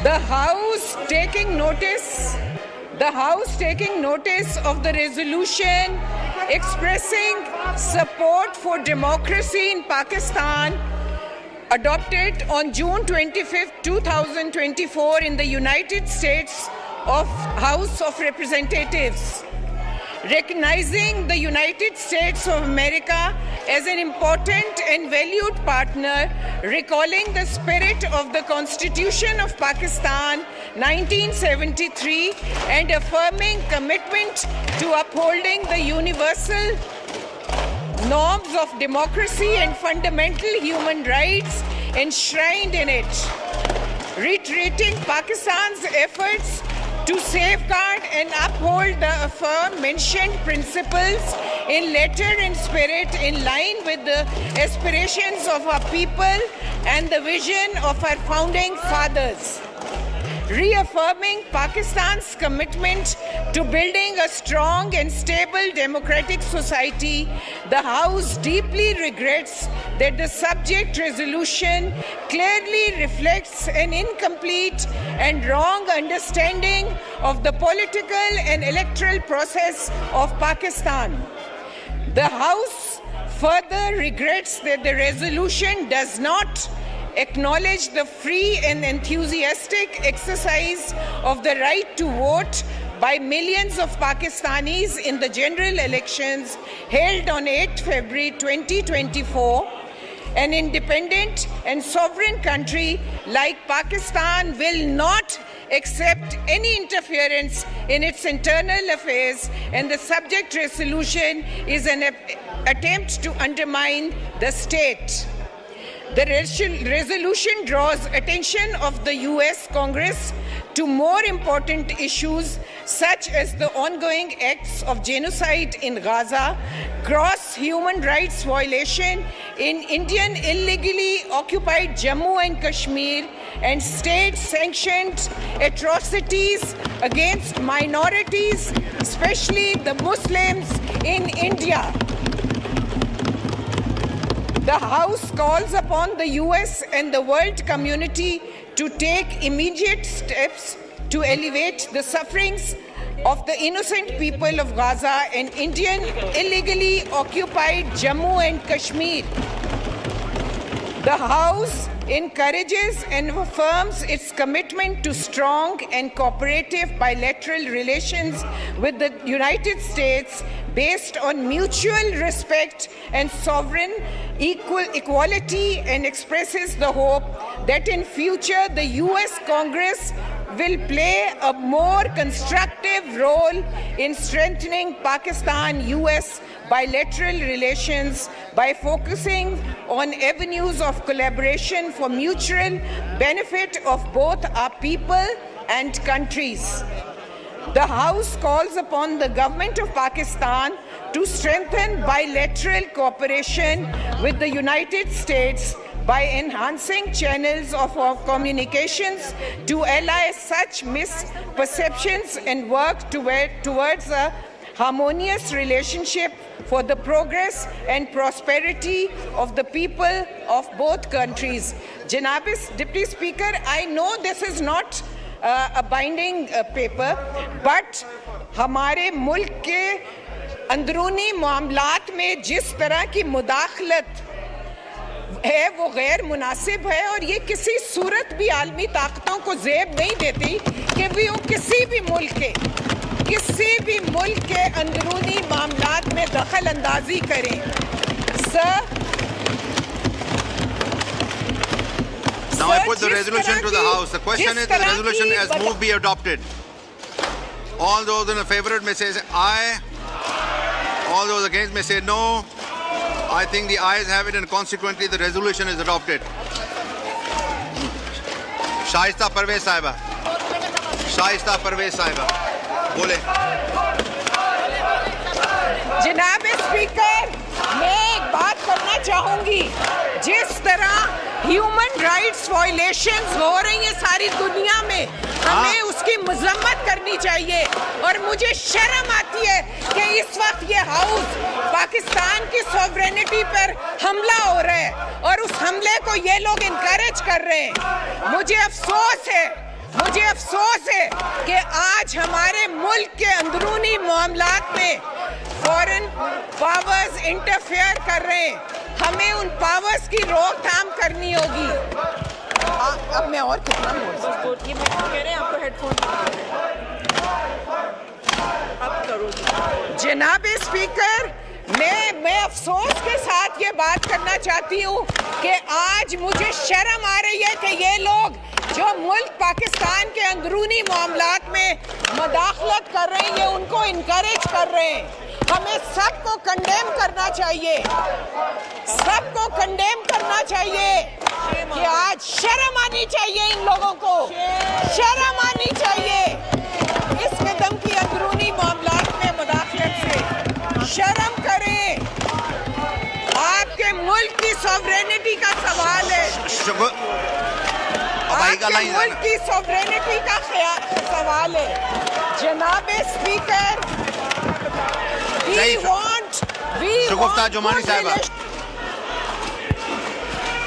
The House taking notice of the resolution expressing support for democracy in Pakistan adopted on June 25, 2024 in the United States House of Representatives, recognizing the United States of America as an important and valued partner, recalling the spirit of the Constitution of Pakistan 1973 and affirming commitment to upholding the universal norms of democracy and fundamental human rights enshrined in it, reiterating Pakistan's efforts to safeguard and uphold the aforementioned principles in letter and spirit, in line with the aspirations of our people and the vision of our founding fathers. Reaffirming Pakistan's commitment to building a strong and stable democratic society, the House deeply regrets that the subject resolution clearly reflects an incomplete and wrong understanding of the political and electoral process of Pakistan. The House further regrets that the resolution does not acknowledge the free and enthusiastic exercise of the right to vote by millions of Pakistanis in the general elections held on 8 February 2024. An independent and sovereign country like Pakistan will not accept any interference in its internal affairs, and the subject resolution is an attempt to undermine the state. The resolution draws attention of the US Congress to more important issues such as the ongoing acts of genocide in Gaza, gross human rights violation in Indian illegally occupied Jammu and Kashmir, and state-sanctioned atrocities against minorities, especially the Muslims in India. The House calls upon the US and the world community to take immediate steps to alleviate the sufferings of the innocent people of Gaza and Indian illegally occupied Jammu and Kashmir. The House encourages and affirms its commitment to strong and cooperative bilateral relations with the United States based on mutual respect and sovereign equality, and expresses the hope that in future the US Congress will play a more constructive role in strengthening Pakistan-US bilateral relations by focusing on avenues of collaboration for mutual benefit of both our people and countries. The House calls upon the government of Pakistan to strengthen bilateral cooperation with the United States by enhancing channels of our communications to allay such misperceptions and work towards a harmonious relationship for the progress and prosperity of the people of both countries. Janab Deputy Speaker, I know this is not a binding paper, but हमारे मुल्क के अंदरूनी मामलात में जिस तरह की मुदाखलत है वो गैर मुनासिब है, और ये किसी सूरत भी आलमी ताकतों को ज़ेब नहीं देती कि वो किसी भी मुल्क के अंदरूनी मामलात में दखल अंदाजी करें. Now I put the resolution to the House. The question is, the resolution as moved be adopted. All those in favor may say aye. All those against may say no. I think the ayes have it, and consequently the resolution is adopted. Shaista Parvez Sahiba. Bole. जनाब speaker, मैं एक बात करना चाहूंगी. जिस तरह human rights violations हो रही हैं सारी दुनिया में, हमें उसकी मजम्मत करनी चाहिए. और मुझे शर्म आती है कि इस वक्त ये हाउस पाकिस्तान की सॉवरेनिटी पर हमला हो रहा है और उस हमले को ये लोग इनकरेज कर रहे हैं. मुझे अफसोस है मुझे अफसोस है कि आज हमारे मुल्क के अंदरूनी मामलात में फॉरेन पावर्स इंटरफेयर कर रहे हैं। हमें उन पावर्स की रोकथाम करनी होगी। अब मैं और कितना बोल सकती हूँ? ये कह रहे हैं आपको हेडफोन अब करो। जनाब स्पीकर, मैं अफसोस के साथ ये बात करना चाहती हूँ कि आज मुझे शर्म आ रही है कि ये लोग जो मुल्क पाकिस्तान के अंदरूनी मामलात में मदाखलत कर रहे हैं, ये उनको इनकरेज कर रहे हैं। हमें सबको कंडेम करना चाहिए, सबको कंडेम करना चाहिए कि आज शर्म आनी चाहिए, इन लोगों को शर्म आनी चाहिए। इस कदम की अंदरूनी मामलात में मदाखलत से शर्म करें। आपके मुल्क की सॉवरेनिटी का सवाल है, आपके मुल्क की सॉवरेनिटी का सवाल है। जनाब स्पीकर, शगुफ्ता जुमानी साहिबा।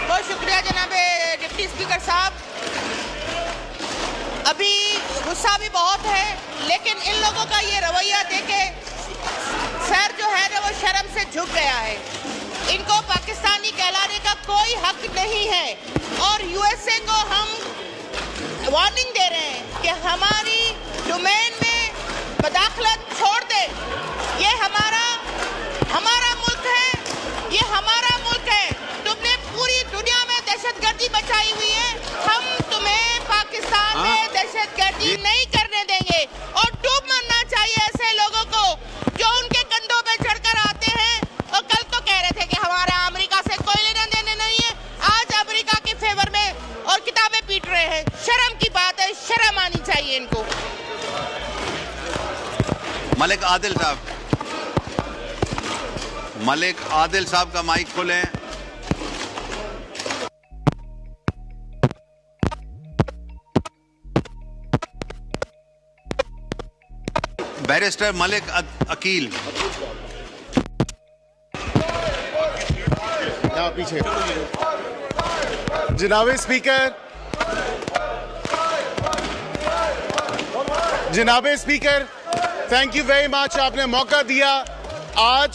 बहुत शुक्रिया जनाब डिप्टी स्पीकर साहब। अभी गुस्सा भी बहुत है, लेकिन इन लोगों का ये रवैया देखे सर जो है ना वो शर्म से झुक गया है। इनको पाकिस्तानी कहलाने का कोई हक नहीं है और यूएसए को हम वार्निंग दे रहे हैं कि हमारी डोमेन में मदाखलत छोड़ दे। ये हमारा मुल्क है, ये हमारा मुल्क है। तुमने पूरी दुनिया में दहशतगर्दी बचाई हुई है, हम तुम्हें पाकिस्तान में दहशतगर्दी नहीं करने देंगे। और डूब मरना चाहिए ऐसे लोगों को जो उनके कंधों पे चढ़कर आते हैं। और कल तो कह रहे थे कि हमारा अमेरिका से कोई लेना देना नहीं है, आज अमेरिका के फेवर में और किताबें पीट रहे हैं। शर्म की बात है, शर्म आनी चाहिए इनको। मलिक आदिल साहब, मलिक आदिल साहब का माइक खोलें। बैरिस्टर मलिक अकील। पीछे। जनाब स्पीकर, जनाब speaker, thank you very much, आपने मौका दिया। आज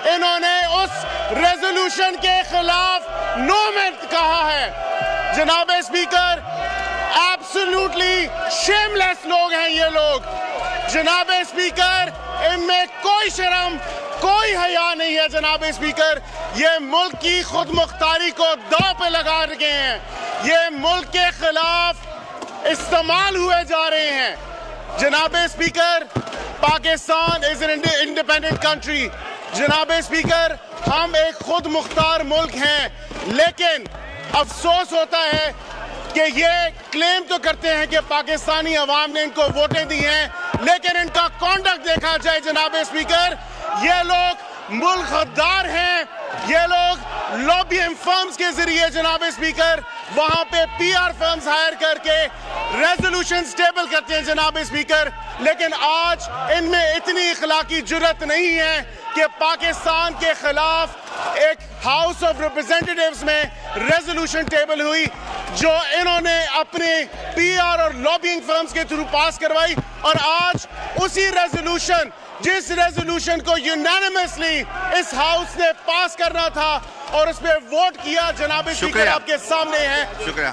इन्होंने उस रेजोल्यूशन के खिलाफ नो में कहा है। जनाब स्पीकर, एब्सोल्युटली शेमलेस लोग हैं ये लोग। जनाब स्पीकर, इनमें कोई शर्म कोई हया नहीं है। जनाब स्पीकर, ये मुल्क की खुद मुख्तारी को दांव पे लगा रहे हैं, ये मुल्क के खिलाफ इस्तेमाल हुए जा रहे हैं। जनाब speaker, Pakistan is an independent country. जनाब स्पीकर, हम एक खुद मुख्तार मुल्क हैं, लेकिन अफसोस होता है कि ये क्लेम तो करते हैं कि पाकिस्तानी अवाम ने इनको वोटें दी हैं, लेकिन इनका कॉन्डक्ट देखा जाए जनाब स्पीकर, ये लोग मुल्क गद्दार हैं। ये लोग लॉबिंग फर्म्स के जरिए जनाब स्पीकर वहां पे पीआर फर्म्स हायर करके रेजोल्यूशन टेबल करते हैं जनाब स्पीकर। लेकिन आज इनमें इतनी इखलाकी जुर्रत नहीं है कि पाकिस्तान के खिलाफ एक हाउस ऑफ रिप्रेजेंटेटिव्स में रेजोल्यूशन टेबल हुई जो इन्होंने अपने पीआर और लॉबिंग फर्म्स के थ्रू पास करवाई। और आज उसी रेजोल्यूशन, जिस रेजोल्यूशन को यूनानिमसली इस हाउस ने पास करना था और उस पर वोट किया, जनाब स्पीकर आपके सामने है। शुक्रिया,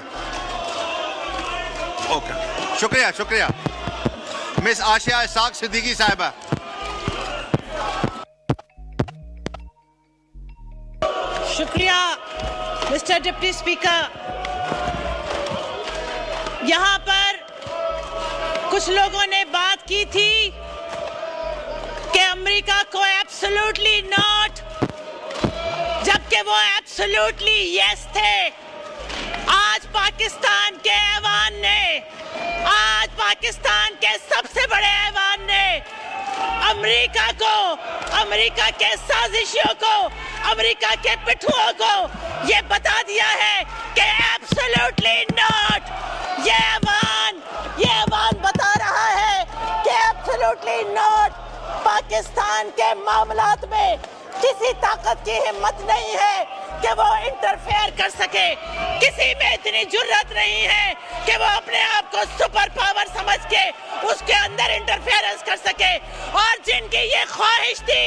ओके, शुक्रिया, शुक्रिया। मिस आशिया इसाक सिद्दीकी साहिबा। शुक्रिया मिस्टर डिप्टी स्पीकर। यहाँ पर कुछ लोगों ने बात की थी कि अमेरिका को एब्सोल्युटली नॉट, जबकि वो एब्सोल्युटली यस थे। आज पाकिस्तान के ऐवान ने, आज पाकिस्तान के सबसे बड़े ऐवान ने अमेरिका को, अमेरिका के साजिशियों को, अमेरिका के पिट्ठुओं को ये बता दिया है कि एब्सोल्युटली नॉट। ये ऐवान बता रहा है कि एब्सोल्युटली नॉट, पाकिस्तान के मामलात में किसी ताकत की हिम्मत नहीं है कि वो इंटरफेयर कर सके। किसी में इतनी जुर्रत नहीं है कि वो अपने आप को सुपर पावर समझ के उसके अंदर इंटरफेरेंस कर सके। और जिनकी ये ख्वाहिश थी,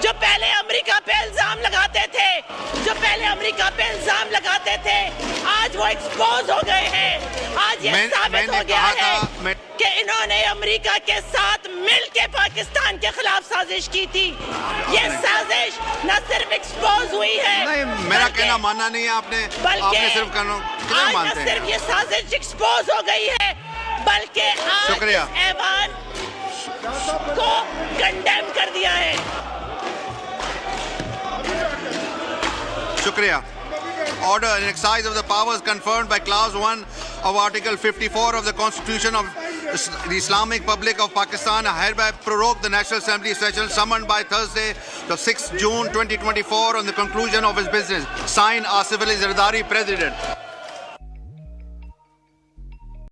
जो पहले अमेरिका पे इल्जाम लगाते थे, आज वो एक्सपोज हो गए हैं। आज ये साबित हो गया है कि इन्होंने अमेरिका के साथ मिलकर पाकिस्तान के खिलाफ साजिश की थी। ये साजिश न सिर्फ एक्सपोज हुई है, नहीं, मेरा कहना मानना नहीं है आपने, आपने सिर्फ कहना आज मानते न हैं। सिर्फ ये साजिश एक्सपोज हो गई है, बल्कि आज शुक्रिया। इस ऐवान को कंडेम कर दिया है। Shukriya. Order in exercise of the powers conferred by Clause 1 of Article 54 of the Constitution of the Islamic Republic of Pakistan, I hereby prorogue the National Assembly session summoned by Thursday, the 6th June 2024 on the conclusion of its business. Signed, Asif Ali Zardari, President.